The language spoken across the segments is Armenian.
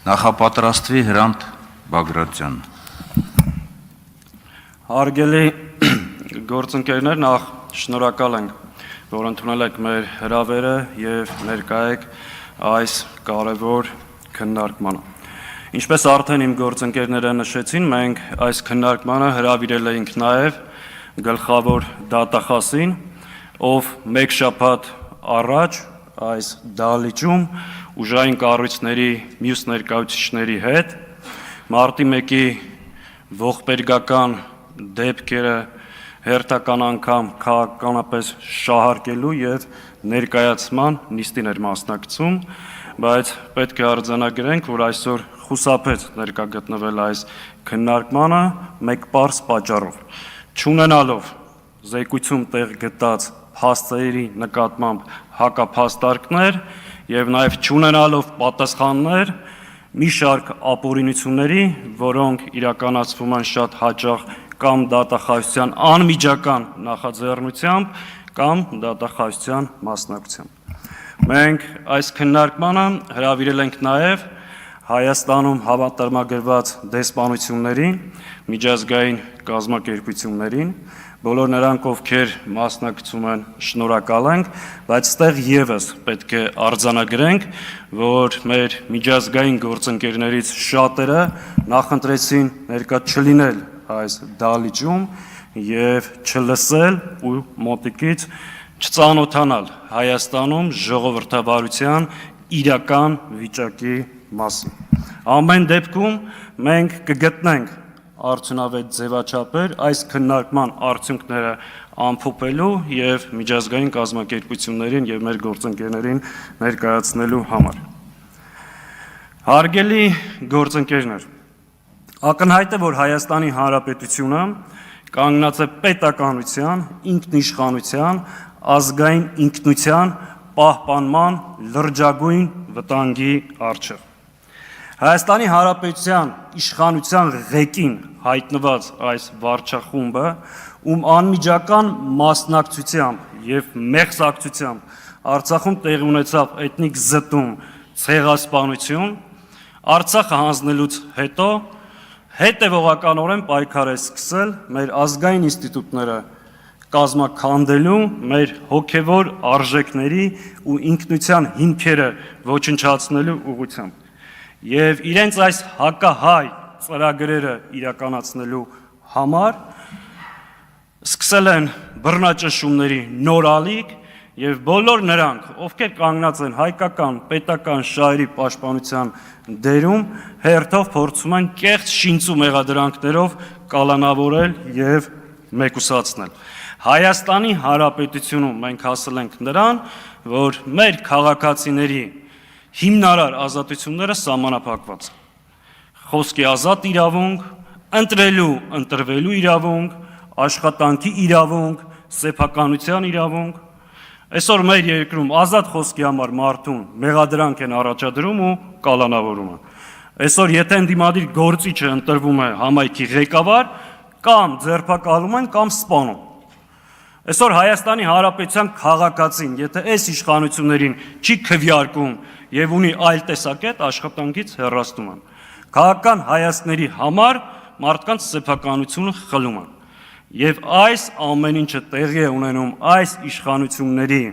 Նախապատրաստվի Հրանտ Բագրատյան։ Հարգելի գործընկերներ, նախ շնորհակալ ենք, որ ընդունել եք մեր հրավերը եւ ներկա եք այս կարևոր քննարկմանը։ Ինչպես արդեն իմ գործընկերները նշեցին, մենք այս քննարկմանը հրավիրել էինք նաեւ գլխավոր դատախազին, ով մեկ շաբաթ առաջ այս դահլիճում ուժային կառույցների մյուս ներկայացուցիչների հետ մարտի 1-ի ողբերգական դեպքերը հերթական անգամ քաղաքականապես շահարկելու եւ ներկայացման նիստին էր մասնակցում, բայց պետք է արձանագրենք, որ այսօր խուսափեց ներկա գտնվել այս քննարկմանը մեկ պարզ պատճառով, չունենալով զեկույցում տեղ գտած փաստերի նկատմամբ հակափաստարկներ եւ նաեւ չունենալով պատասխաններ մի շարք ապօրինությունների, որոնք իրականացվում են շատ հաճախ կամ դատախազության անմիջական նախաձեռնությամբ կամ դատախազության մասնակցությամբ։ Մենք այս քննարկմանը հրավիրել ենք նաեւ Հայաստանում հավատարմագրված դեսպանություններին, միջազգային կազմակերպություններին, բոլոր նրանք, ովքեր մասնակցում են, շնորհակալ ենք, բայց ստեղ եւս պետք է արձանագրենք, որ մեր միջազգային գործընկերներից շատերը նախընտրեցին ներկա չլինել այս դահլիճում եւ չլսել ու մոտիկից չծանոթանալ Հայաստանում ժողովրդավարության իրական վիճակի մասին։ Ամեն դեպքում մենք կգտնենք արդյունավետ ձևաչափեր այս քննարկման արդյունքները ամփոփելու եւ միջազգային կազմակերպություններին եւ մեր գործընկերներին ներկայացնելու համար։ Հարգելի գործընկերներ, ակնհայտ է, որ Հայաստանի Հանրապետությունը կանգնած է պետականության, ինքնիշխանության, ազգային ինքնության պահպանման լրջագույն վտանգի առջև։ Հայաստանի Հանրապետության իշխանության ղեկին հայտնված այս վարչախումբը, ում անմիջական մասնակցությամբ եւ մեղսակցությամբ Արցախում տեղի ունեցավ էթնիկ զտում, ցեղասպանություն, Արցախը հանձնելուց հետո հետևողականորեն պայքար է սկսել մեր ազգային ինստիտուտները կազմաքանդելու, մեր հոգևոր արժեքների ու ինքնության հիմքերը ոչնչացնելու ուղղությամբ։ Եվ իրենց այս հակահայ ծրագրերը իրականացնելու համար սկսել են բռնաճնշումների նոր ալիք եւ բոլոր նրանք, ովքեր կանգնած են հայկական պետական շահերի պաշտպանության դերում, հերթով փորձում են կեղծ շինծու մեղադրանքներով կալանավորել եւ մեկուսացնել։ Հայաստանի Հանրապետությունում մենք հասել ենք նրան, որ մեր քաղաքացիների հիմնարար ազատությունները սահմանափակված են։ Խոսքի ազատ իրավունք, ընտրվելու իրավունք, աշխատանքի իրավունք, սեփականության իրավունք։ Այսօր մեր երկրում ազատ խոսքի համար մարդուն մեղադրանք են առաջադրում ու կալանավորում են։ Այսօր եթե ընդդիմադիր գործիչը ընտրվում է համայնքի ղեկավար, կամ ձերբակալում են, կամ սպանում։ Այսօր Հայաստանի Հանրապետության քաղաքացին, եթե այս իշխանություններին չի քվեարկում եւ ունի այլ տեսակետ, աշխատանքից հեռացնում են։ Քաղաքական հայացքների համար մարդկանց սեփականությունը խլում են։ Եվ այս ամեն ինչը տեղի է ունենում այս իշխանությունների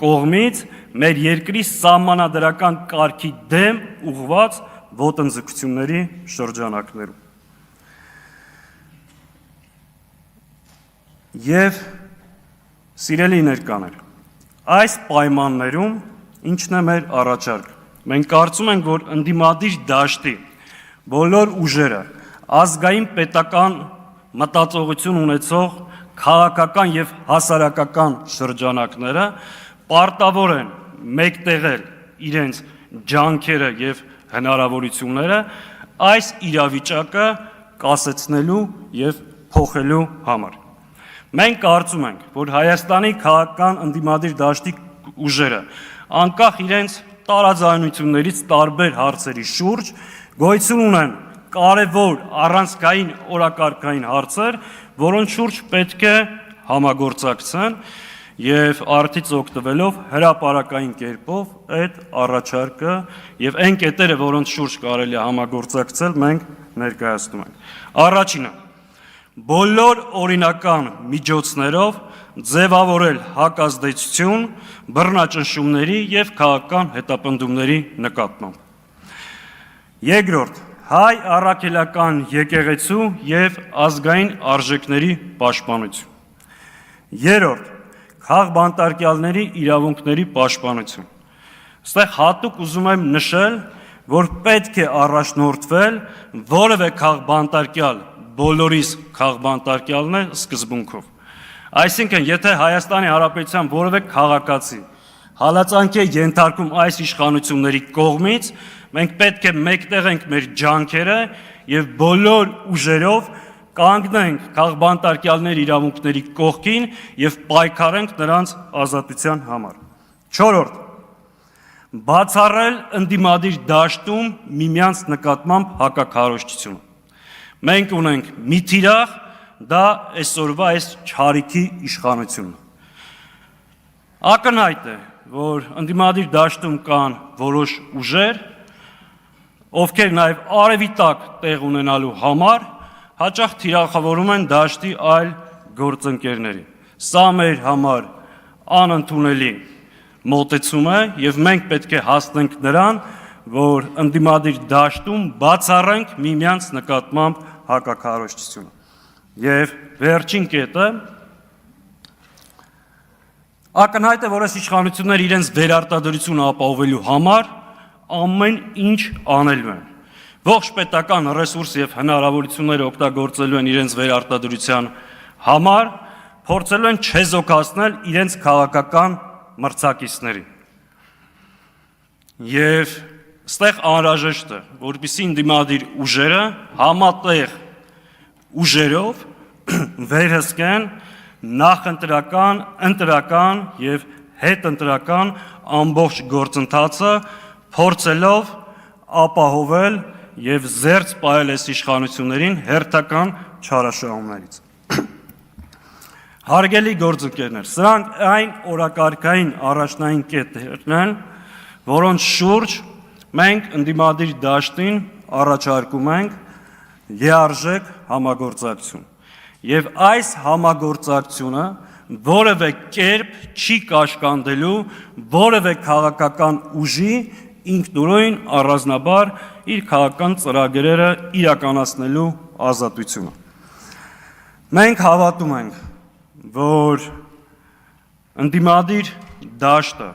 կողմից մեր երկրի սահմանադրական կարգի դեմ ուղղված ոտնձգությունների շրջանակներում։ Եվ սիրելի ներկաներ, այս պայմաններում ինչն է մեր առաջարկը։ Մենք կարծում ենք, որ ընդդիմադիր դաշտի բոլոր ուժերը, ազգային պետական մտածողություն ունեցող քաղաքական եւ հասարակական շրջանակները պարտավոր են մեկտեղել իրենց ջանքերը եւ հնարավորությունները այս իրավիճակը կասեցնելու եւ փոխելու համար։ Մենք կարծում ենք, որ Հայաստանի քաղաքական ընդդիմադիր դաշտի ուժերը անկախ իրենց տարաձայնություններից տարբեր հարցերի շուրջ գոյություն ունեն կարևոր առանցքային օրակարգային հարցեր, որոնց շուրջ պետք է համագործակցեն եւ արդից օգտվելով հրապարակային կերպով այդ առաջարկը եւ այն կետերը, որոնց շուրջ կարելի է համագործակցել, մենք ներկայացնում ենք։ Առաջինը՝ բոլոր օրինական միջոցներով ձևավորել հակազդեցություն բռնաճնշումների եւ քաղաքական հետապնդումների նկատմամբ։ Երկրորդ՝ հայ առաքելական եկեղեցու եւ ազգային արժեքների պաշտպանություն։ Երրորդ՝ քաղբանտարկյալների իրավունքների պաշտպանություն։ Այստեղ հատուկ ուզում եմ նշել, որ պետք է առաջնորդվել որևէ քաղբանտարկյալ, բոլորիս քաղբանտարկյալն է սկզբունքով։ Այսինքն, եթե Հայաստանի Հանրապետության որևէ քաղաքացի հալածանքի է ենթարկում այս իշխանությունների կողմից, մենք պետք է մեկտեղենք մեր ջանքերը եւ բոլոր ուժերով կանգնենք քաղբանտարկյալների իրավունքների կողքին եւ պայքարենք նրանց ազատության համար։ Չորրորդ՝ բացառել ընդդիմադիր դաշտում միմյանց նկատմամբ հակաքարոզչությունը։ Մենք ունենք մի թիրախ, դա այսօրվա այս չարիքի իշխանությունն է։ Ակնհայտ է, որ ընդդիմադիր դաշտում կան որոշ ուժեր, ովքեր նաև արևի տակ տեղ ունենալու համար հաճախ թիրախավորում են դաշտի այլ գործընկերների։ Սա մեր համար անընդունելի մոտեցում է եւ մենք պետք է հասնենք նրան, որ ընդդիմադիր դաշտում բացառենք միմյանց նկատմամբ հակաքարոզչությունը։ Եվ վերջին կետը ակնհայտ է, որ այս իշխանությունները իրենց վերարտադրությունը ապահովելու համար ամեն ինչ անելու են։ Ողջ պետական ռեսուրս եւ հնարավորությունները օգտագործելու են իրենց վերարտադրության համար, փորձելու են չեզոքացնել իրենց քաղաքական մրցակիցներին։ Եվ այստեղ անհրաժեշտ է, որպեսզի ընդդիմադիր ուժերը համատեղ ուժերով վերահսկեն նախընտրական, ընտրական եւ հետընտրական ամբողջ գործընթացը, փորձելով ապահովել եւ զերծ պահել այս իշխանություններին հերթական չարաշահումներից։ Հարգելի գործընկերներ, սրանք այն օրակարգային առաջնային կետերն են, որոնց շուրջ մենք ընդդիմադիր դաշտին առաջարկում ենք լիարժեք համագործակցություն։ Եվ այս համագործակցությունը որևէ կերպ չի կաշկանդելու որևէ քաղաքական ուժի ինքնուրույն առանձնաբար իր քաղաքական ծրագրերը իրականացնելու ազատությունը։ Մենք հավատում ենք, որ ընդդիմադիր դաշտը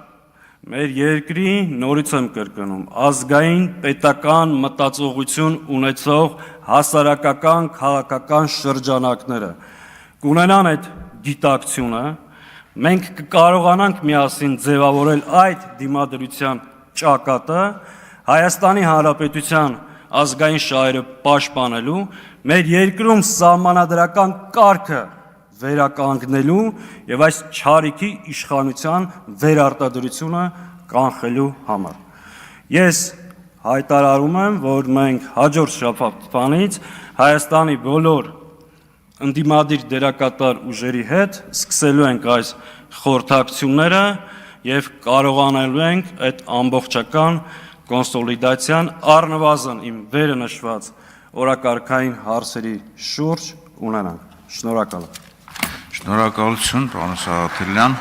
մեր երկրի, նորից եմ կրկնում, ազգային պետական մտածողություն ունեցող հասարակական քաղաքական շրջանակները կունենան այդ գիտակցությունը, մենք կկարողանանք միասին ձևավորել այդ դիմադրության ճակատը Հայաստանի Հանրապետության ազգային շահերը պաշտպանելու, մեր երկրում սահմանադրական կարգը վերականգնելու եւ այս չարիքի իշխանության վերարտադրությունը կանխելու համար։ Ես հայտարարում եմ, որ մենք հաջորդ շաբաթվանից Հայաստանի բոլոր ընդդիմադիր դերակատար ուժերի հետ սկսելու ենք այս խորհրդակցությունները եւ կարողանալու ենք այդ ամբողջական կոնսոլիդացիան առնվազն իմ վերը նշված օրակարգային հարցերի շուրջ ունենանք։ Շնորհակալ եմ։ Շնորհակալություն, պարոն Սաղաթելյան։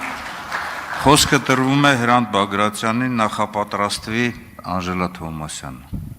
Խոսքը տրվում է Հրանտ Բագրատյանին, նախապատրաստվի Անժելա Թովմասյանը։